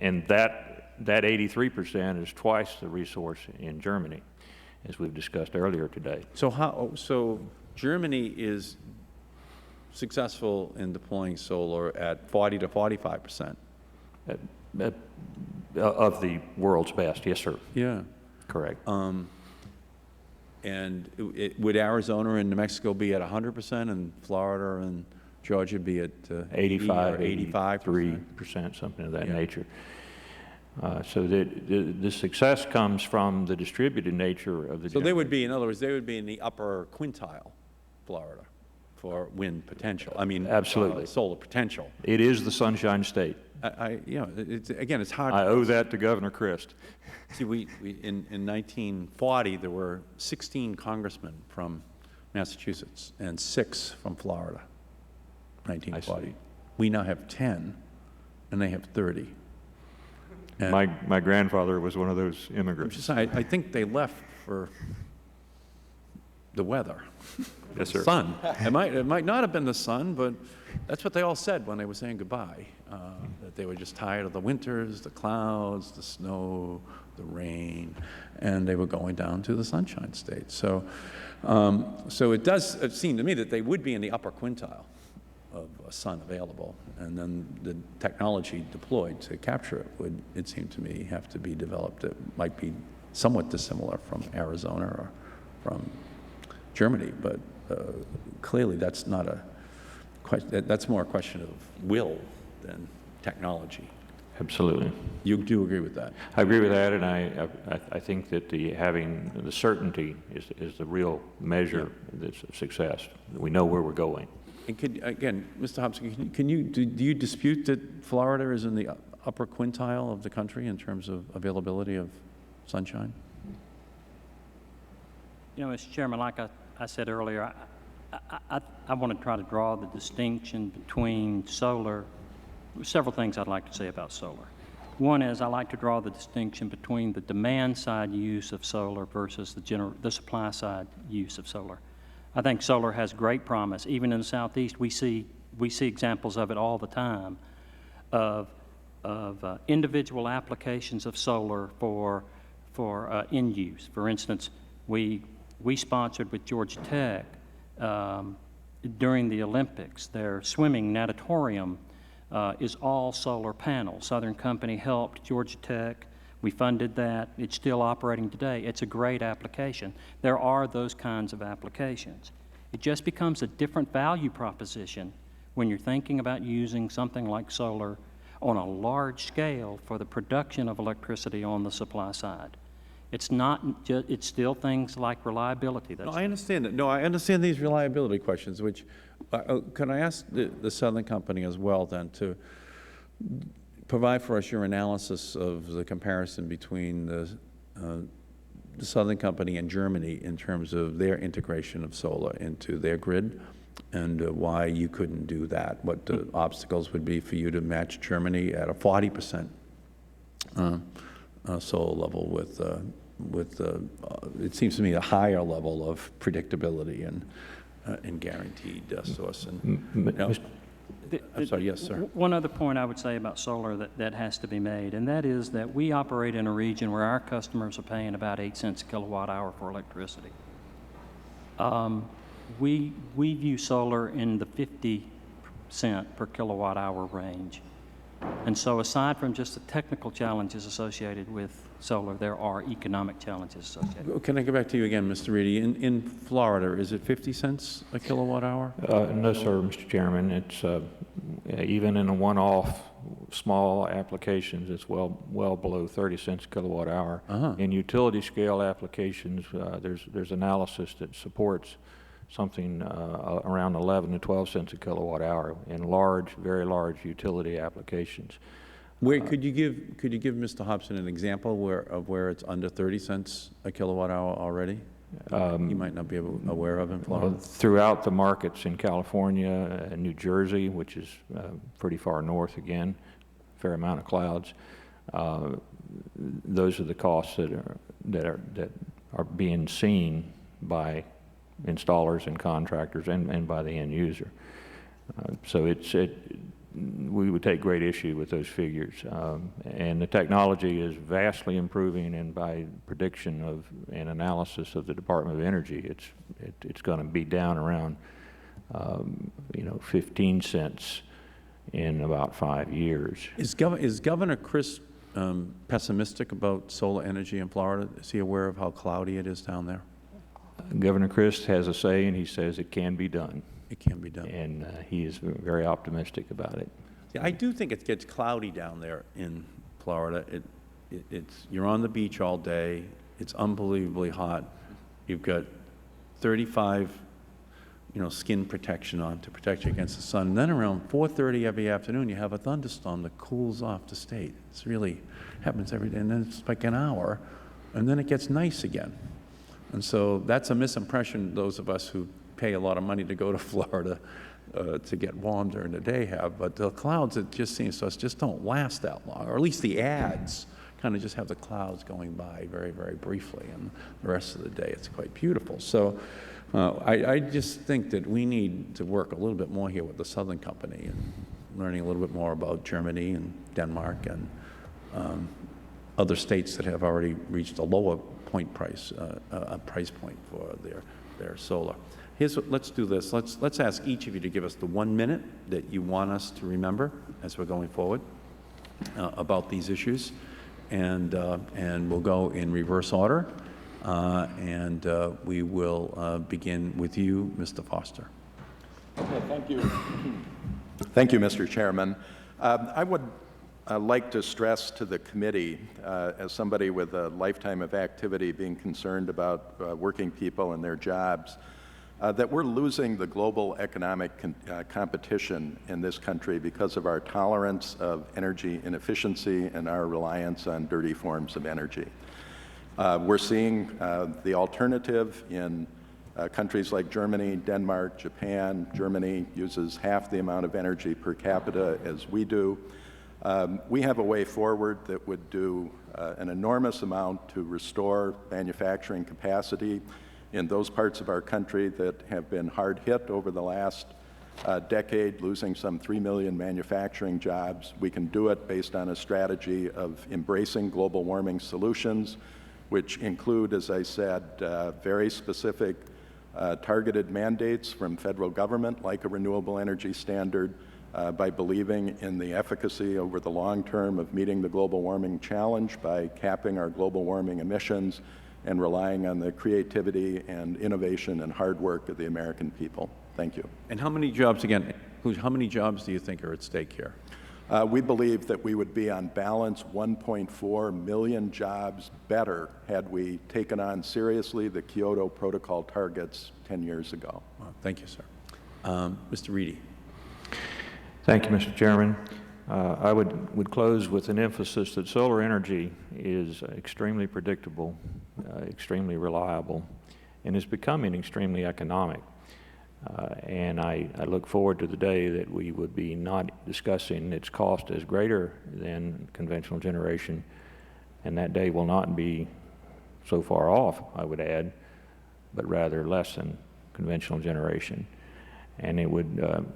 and that 83% is twice the resource in Germany, as we've discussed earlier today. So Germany is successful in deploying solar at 40 to 45%. Of the world's best, yes, sir. Yeah. Correct. And would Arizona and New Mexico be at 100%, and Florida and Georgia be at 85, 85%, 83%, something of that nature. So the success comes from the distributed nature of the. So they would be, in other words, they would be in the upper quintile, Florida, for wind potential. I mean, absolutely, solar potential. It is the Sunshine State. Again, it's hard. I owe that to Governor Christ. See, in 1940, there were 16 congressmen from Massachusetts and 6 from Florida. 1940. We now have 10, and they have 30. And my grandfather was one of those immigrants. I think they left for the weather. Yes, sir. Sun. It might not have been the sun, but that's what they all said when they were saying goodbye. That they were just tired of the winters, the clouds, the snow, the rain, and they were going down to the Sunshine State. So it does seem to me that they would be in the upper quintile of sun available, and then the technology deployed to capture it would, it seemed to me, have to be developed. It might be somewhat dissimilar from Arizona or from Germany, but clearly that's not a question. That's more a question of will than technology. Absolutely. You do agree with that? I agree with that, and I think that having the certainty is the real measure of success. We know where we're going. And again, Mr. Hobson, do you dispute that Florida is in the upper quintile of the country in terms of availability of sunshine? You know, Mr. Chairman, like I said earlier, I want to try to draw the distinction between solar. Several things I'd like to say about solar. One is I like to draw the distinction between the demand side use of solar versus the supply side use of solar. I think solar has great promise. Even in the Southeast, we see examples of it all the time, of individual applications of solar for end use. For instance, we sponsored with Georgia Tech during the Olympics. Their swimming natatorium is all solar panels. Southern Company helped Georgia Tech. We funded that. It's still operating today. It's a great application. There are those kinds of applications. It just becomes a different value proposition when you're thinking about using something like solar on a large scale for the production of electricity on the supply side. It's not just, it's still things like reliability. No, I understand that. No, I understand these reliability questions, which, can I ask the Southern Company as well then to provide for us your analysis of the comparison between the Southern Company and Germany in terms of their integration of solar into their grid, and why you couldn't do that, what the obstacles would be for you to match Germany at a 40% solar level with it seems to me a higher level of predictability and guaranteed source. And I'm sorry, yes, sir. One other point I would say about solar that has to be made, and that is that we operate in a region where our customers are paying about 8 cents a kilowatt hour for electricity. We view solar in the 50-cent per kilowatt hour range. And so aside from just the technical challenges associated with solar, there are economic challenges associated. Can I go back to you again, Mr. Reedy? In Florida, is it 50 cents a kilowatt hour? No, sir, Mr. Chairman. It's even in a one-off small applications, it's well below 30 cents a kilowatt hour. In utility scale applications, there's analysis that supports something around 11 to 12 cents a kilowatt hour in large, very large utility applications. Where could you give Mr. Hobson an example where it's under 30 cents a kilowatt hour already? You might not be aware of in Florida. Throughout the markets in California and New Jersey, which is pretty far north again, fair amount of clouds. Those are the costs that are being seen by installers and contractors and by the end user. So we would take great issue with those figures. And the technology is vastly improving, and by prediction of and analysis of the Department of Energy, it's going to be down around 15 cents in about 5 years. Is Governor Chris pessimistic about solar energy in Florida? Is he aware of how cloudy it is down there? Governor Chris has a say, and he says it can be done. It can be done. And he is very optimistic about it. Yeah, I do think it gets cloudy down there in Florida. You're on the beach all day. It's unbelievably hot. You've got 35, skin protection on to protect you against the sun. And then around 4:30 every afternoon, you have a thunderstorm that cools off the state. It's really happens every day, and then it's like an hour, and then it gets nice again. And so that's a misimpression those of us who pay a lot of money to go to Florida to get warm during the day have. But the clouds, it just seems to us, just don't last that long, or at least the ads kind of just have the clouds going by very, very briefly, and the rest of the day it's quite beautiful. So I just think that we need to work a little bit more here with the Southern Company and learning a little bit more about Germany and Denmark and other states that have already reached a lower price point for their solar. Let's do this. Let's ask each of you to give us the 1 minute that you want us to remember as we're going forward about these issues, and we'll go in reverse order, and we will begin with you, Mr. Foster. Okay, thank you. Thank you, Mr. Chairman. I would like to stress to the committee, as somebody with a lifetime of activity being concerned about working people and their jobs, that we're losing the global economic competition in this country because of our tolerance of energy inefficiency and our reliance on dirty forms of energy. We're seeing the alternative in countries like Germany, Denmark, Japan. Germany uses half the amount of energy per capita as we do. We have a way forward that would do an enormous amount to restore manufacturing capacity in those parts of our country that have been hard hit over the last decade, losing some 3 million manufacturing jobs. We can do it based on a strategy of embracing global warming solutions, which include, as I said, very specific targeted mandates from federal government, like a renewable energy standard, by believing in the efficacy over the long term of meeting the global warming challenge by capping our global warming emissions and relying on the creativity and innovation and hard work of the American people. Thank you. And how many jobs, again, how many jobs do you think are at stake here? We believe that we would be on balance 1.4 million jobs better had we taken on seriously the Kyoto Protocol targets 10 years ago. Well, thank you, sir. Mr. Reedy. Thank you, Mr. Chairman. I would close with an emphasis that solar energy is extremely predictable, extremely reliable, and is becoming extremely economic. And I look forward to the day that we would be not discussing its cost as greater than conventional generation, and that day will not be so far off, I would add, but rather less than conventional generation. And it would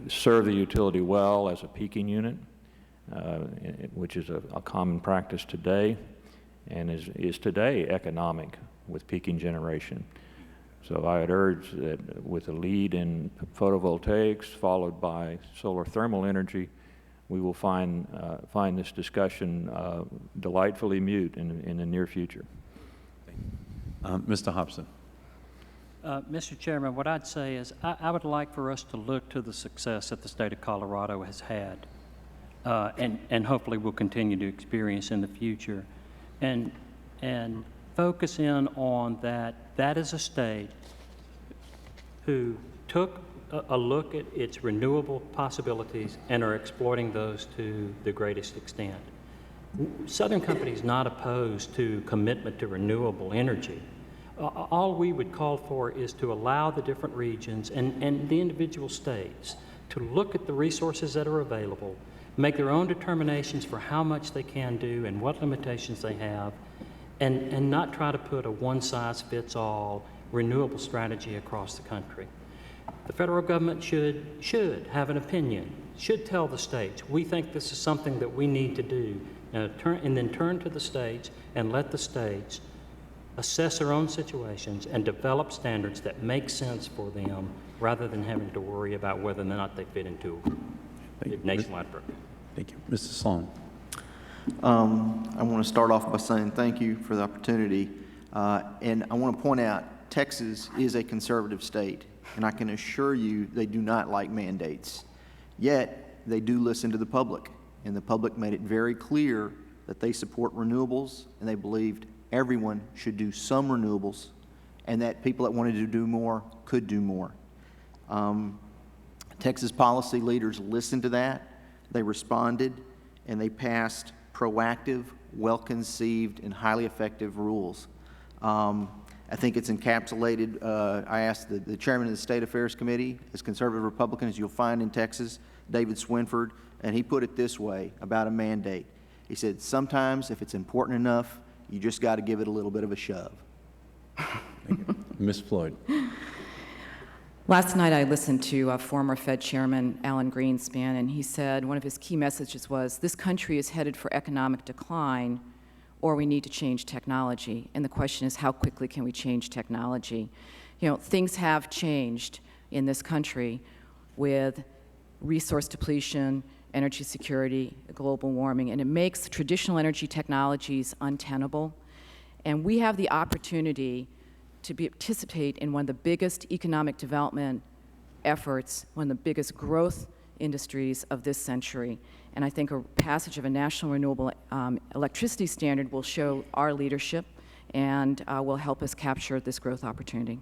serve the utility well as a peaking unit, which is a common practice today, and is today economic with peaking generation. So I would urge that with a lead in photovoltaics followed by solar thermal energy, we will find this discussion delightfully mute in the near future. Mr. Hobson. Mr. Chairman, what I'd say is I would like for us to look to the success that the state of Colorado has had and hopefully will continue to experience in the future, and focus in on that is a state who took a look at its renewable possibilities and are exploiting those to the greatest extent. Southern Company is not opposed to commitment to renewable energy. All we would call for is to allow the different regions and the individual states to look at the resources that are available, make their own determinations for how much they can do and what limitations they have, and not try to put a one-size-fits-all renewable strategy across the country. The federal government should have an opinion, should tell the states, we think this is something that we need to do, and then turn to the states and let the states assess their own situations and develop standards that make sense for them rather than having to worry about whether or not they fit into a nationwide program. Thank you. Mr. Sloan. I want to start off by saying thank you for the opportunity. And I want to point out Texas is a conservative state, and I can assure you they do not like mandates. Yet, they do listen to the public, and the public made it very clear that they support renewables, and they believed everyone should do some renewables, and that people that wanted to do more could do more. Texas policy leaders listened to that, they responded, and they passed proactive, well-conceived, and highly effective rules. I think it's encapsulated. I asked the chairman of the State Affairs Committee, as conservative Republicans you'll find in Texas, David Swinford, and he put it this way about a mandate. He said, sometimes if it's important enough, you just got to give it a little bit of a shove. Ms. Floyd. Last night I listened to former Fed Chairman Alan Greenspan, and he said one of his key messages was, this country is headed for economic decline, or we need to change technology. And the question is, how quickly can we change technology? You know, things have changed in this country with resource depletion, energy security, global warming, and it makes traditional energy technologies untenable. And we have the opportunity to participate in one of the biggest economic development efforts, one of the biggest growth industries of this century. And I think a passage of a national renewable electricity standard will show our leadership and will help us capture this growth opportunity.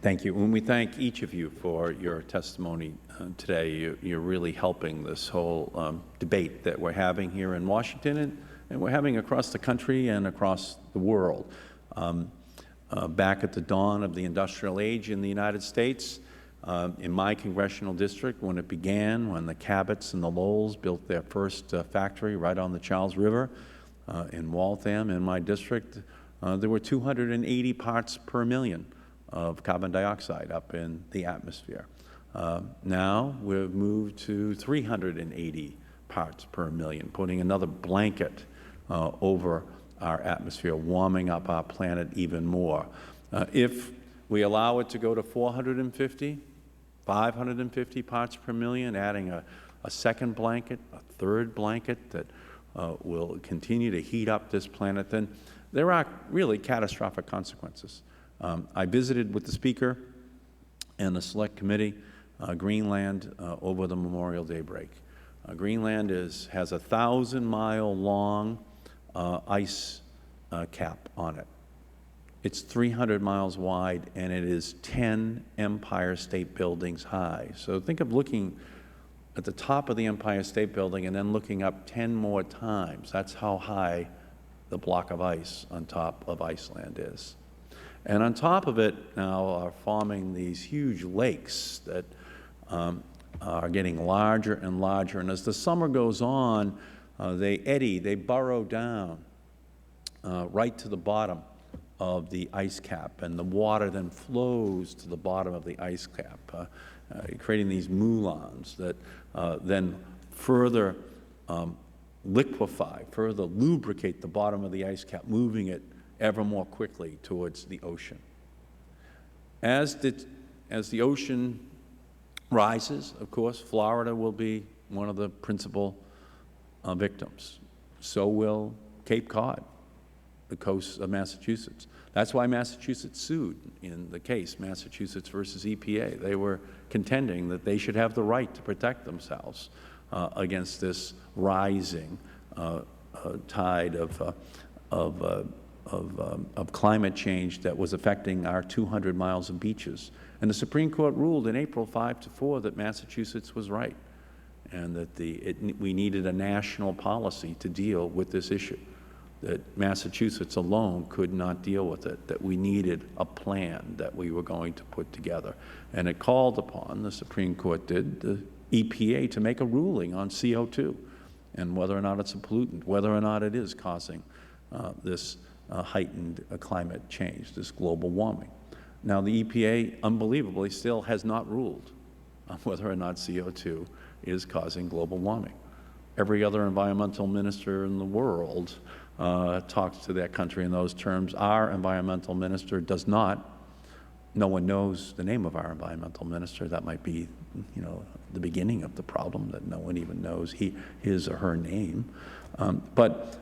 Thank you. And we thank each of you for your testimony today. You're really helping this whole debate that we're having here in Washington and we're having across the country and across the world. Back at the dawn of the industrial age in the United States, in my congressional district, when it began, when the Cabots and the Lowells built their first factory right on the Charles River in Waltham, in my district, there were 280 parts per million of carbon dioxide up in the atmosphere. Now we've moved to 380 parts per million, putting another blanket over our atmosphere, warming up our planet even more. If we allow it to go to 450, 550 parts per million, adding a second blanket, a third blanket that will continue to heat up this planet, then there are really catastrophic consequences. I visited with the Speaker and the Select Committee Greenland over the Memorial Day break. Greenland has a 1,000-mile-long ice cap on it. It's 300 miles wide, and it is 10 Empire State Buildings high. So think of looking at the top of the Empire State Building and then looking up 10 more times. That's how high the block of ice on top of Iceland is. And on top of it now are forming these huge lakes that are getting larger and larger. And as the summer goes on, they eddy, they burrow down right to the bottom of the ice cap, and the water then flows to the bottom of the ice cap, creating these moulins that then further liquefy, further lubricate the bottom of the ice cap, moving it ever more quickly towards the ocean. As the ocean rises, of course, Florida will be one of the principal victims. So will Cape Cod, the coast of Massachusetts. That's why Massachusetts sued in the case, Massachusetts versus EPA. They were contending that they should have the right to protect themselves against this rising tide of climate change that was affecting our 200 miles of beaches. And the Supreme Court ruled in April 5-4 that Massachusetts was right, and that we needed a national policy to deal with this issue, that Massachusetts alone could not deal with it, that we needed a plan that we were going to put together. And it called upon, the Supreme Court did, the EPA to make a ruling on CO2 and whether or not it's a pollutant, whether or not it is causing this heightened climate change, this global warming. Now, the EPA, unbelievably, still has not ruled on whether or not CO2 is causing global warming. Every other environmental minister in the world talks to that country in those terms. Our environmental minister does not. No one knows the name of our environmental minister. That might be, you know, the beginning of the problem, that no one even knows his or her name. But